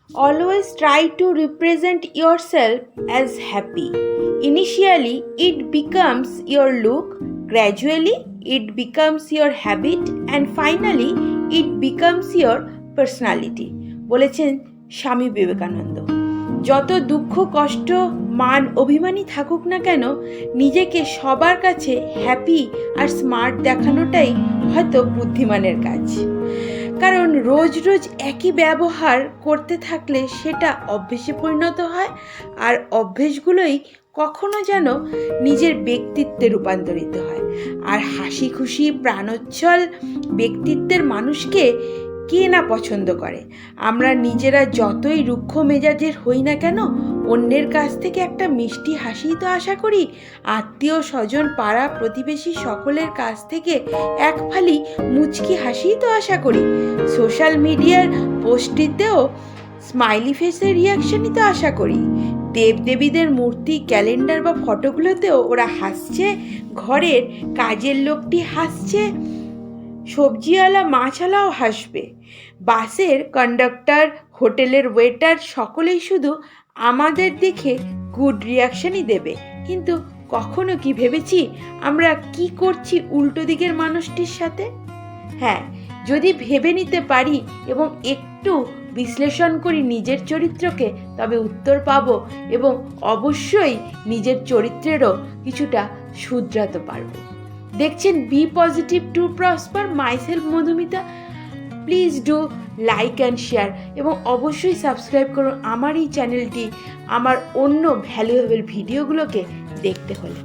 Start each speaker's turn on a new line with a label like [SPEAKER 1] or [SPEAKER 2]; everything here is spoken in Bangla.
[SPEAKER 1] Always try to represent yourself as happy. Initially, it becomes your look, gradually, it becomes your habit, and finally, it becomes your personality. বলেছেন স্বামী বিবেকানন্দ। যত দুঃখ কষ্ট মান অভিমানী থাকুক না কেন, নিজেকে সবার কাছে হ্যাপি আর স্মার্ট দেখানোটাই হয়তো বুদ্ধিমানের কাজ। কারণ রোজ রোজ একই ব্যবহার করতে থাকলে সেটা অভ্যেসে পরিণত হয়, আর অভ্যেসগুলোই কখনো যেন নিজের ব্যক্তিত্বে রূপান্তরিত হয়। আর হাসি খুশি প্রাণোচ্ছল ব্যক্তিত্বের মানুষকে কে না পছন্দ করে। আমরা নিজেরা যতই রুক্ষ মেজাজের হই না কেন, অন্যের কাছ থেকে একটা মিষ্টি হাসিই তো আশা করি। আত্মীয় স্বজন পাড়া প্রতিবেশী সকলের কাছ থেকে এক ফালি মুচকি হাসিই তো আশা করি। সোশ্যাল মিডিয়ার পোস্টটিতেও স্মাইলি ফেসের রিয়াকশনই তো আশা করি। দেবদেবীদের মূর্তি ক্যালেন্ডার বা ফটোগুলোতেও ওরা হাসছে, ঘরের কাজের লোকটি হাসছে, সবজিওয়ালা মাছওয়ালাও হাসবে, বাসের কন্ডাক্টর হোটেলের ওয়েটার সকলেই শুধু আমাদের দেখে গুড রিয়াকশনই দেবে। কিন্তু কখনো কি ভেবেছি আমরা কি করছি উল্টো দিকের মানুষটির সাথে? হ্যাঁ, যদি ভেবে নিতে পারি এবং একটু বিশ্লেষণ করি নিজের চরিত্রকে, তবে উত্তর পাবো এবং অবশ্যই নিজের চরিত্রেরও কিছুটা শুধরাতে পারবো। দেখছেন be positive to prosper, myself Madhumita. Please do like and share এবং অবশ্যই সাবস্ক্রাইব করুন আমার এই চ্যানেলটি, আমার অন্য ভ্যালুয়েবল ভিডিওগুলোকে দেখতে হলে।